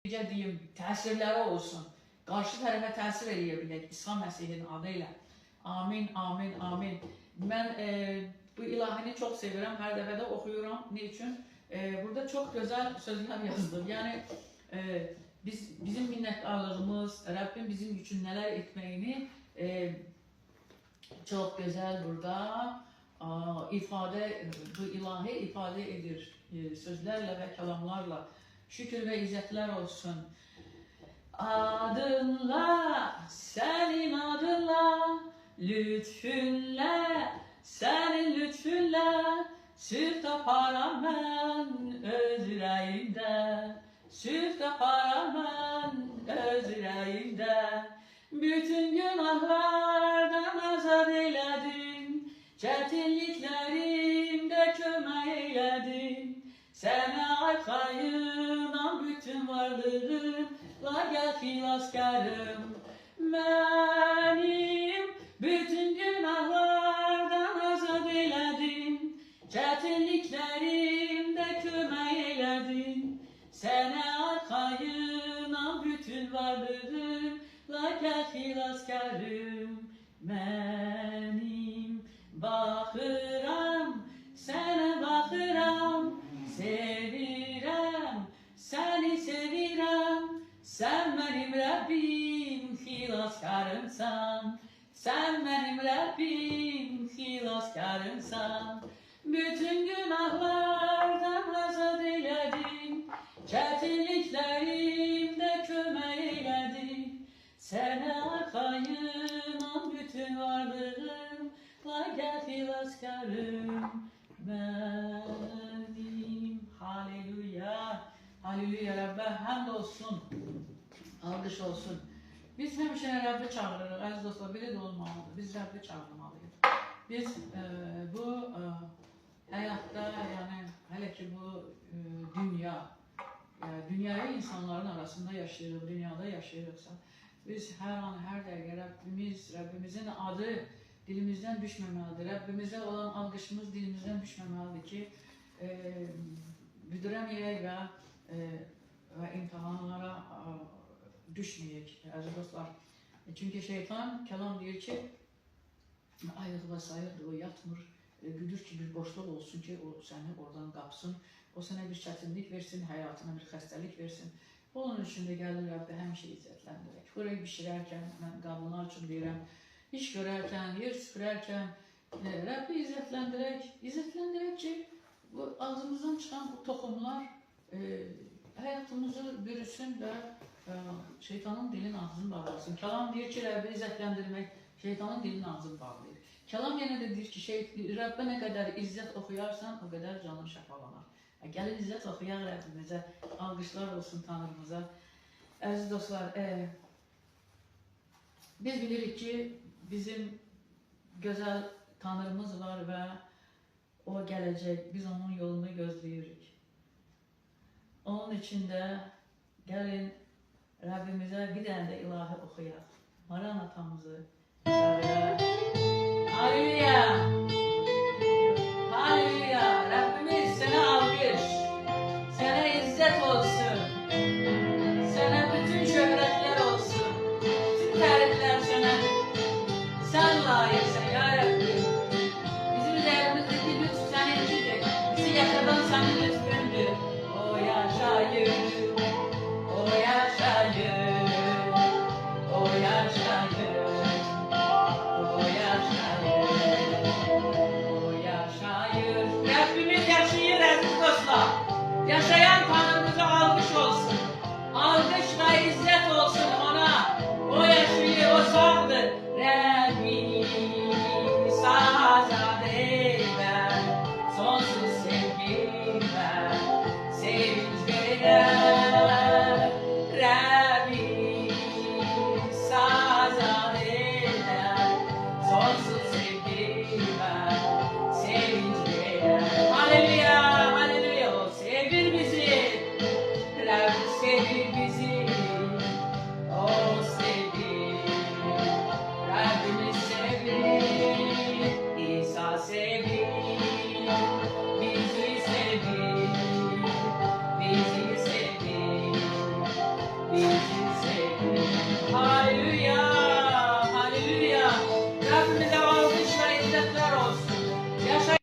deyim, təsirləri olsun. Qarşı tərəfə təsir eləyə bilək İsa Məsihinin adı ilə. Amin, amin, amin. Mən bu ilahini çox sevirəm, hər dəfə də oxuyuram. Ne üçün? Burada çox gözəl sözlər yazılır. Yəni bizim minnətdarlığımız, Rəbbim bizim üçün nələr etməyini çox gözəl burada bu ilahi ifadə edir sözlərlə və kəlamlarla. Şükür və izzətlər olsun. Adınla, sənin adınla, lütfünlə, sənin lütfünlə, sülh taparam mən öz ürəyimdə, sülh taparam mən öz ürəyimdə. Bütün günahlardan azad eylədin, çətinliklərimdə kömək eylədin. Sənə arxayınam bütün varlığımla, gəl xilaskarım mənim. Bütün günahlardan azad eylədin, çətinliklərimdə kömək eylədin. Sənə arxayınam bütün varlığımla, gəl xilaskarım mənim. Baxıram, sənə baxıram, sevirəm, səni sevirəm. Sən mənim Rəbbim, xilaskarımsan. Sən mənim Rəbbim, xilaskarımsan. Bütün günahlardan azad eylədin, çətinliklərimdə kömək eylədin. Sənə arxayınam bütün varlığımla, gəl xilaskarım mənim. Halleluya, halleluya. Rəbbə həmd olsun, alqış olsun. Biz həmişə Rəbbi çağırırıq, əziz dostlar, belə də olmalıdır. Biz Rəbbi çağırmalıyıq. Biz bu həyatda, yəni hələ ki bu dünyayı insanların arasında yaşayırıq, dünyada yaşayırıqsa, biz hər an, hər dəqiqə Rəbbimizin adı dilimizdən düşməməlidir. Rəbbimizə olan alqışımız dilimizdən düşməməlidir ki, büdürəməyək və imtihanlara düşməyək, əziz dostlar. Çünki şeytan, kəlam deyir ki, ayıq və sayıqdır, o yatmır, güdür ki, bir boşluq olsun ki, o səni oradan qapsın, o sənə bir çətinlik versin, həyatına bir xəstəlik versin. Onun üçün də gəlir Rəbbi həmişə izzətləndirək. Xörək bişirərkən, mən qadınlar üçün deyirəm, iş görərkən, yer süpürərkən Rəbbi izzətləndirək ki, bu ağzımızdan çıxan bu toxumlar həyatımızı bürüsün və şeytanın dilin ağzını bağlasın. Kəlam deyir ki, Rəbbi izzətləndirmək şeytanın dilin ağzını bağlayır. Kəlam yenə də deyir ki, Rəbbə nə qədər izzət oxuyarsan, o qədər canın şəfalanar. Gəlin izzət oxuyaq Rəbbimizə, alqışlar olsun Tanrımıza. Əziz dostlar, biz bilirik ki, bizim gözəl Tanrımız var və o gələcək, biz onun yolunu gözləyirik. Onun için də gəlin Rəbbimizə bir dənə də ilahi oxuyaq. Maran atamızı çağıraq. Halleluya!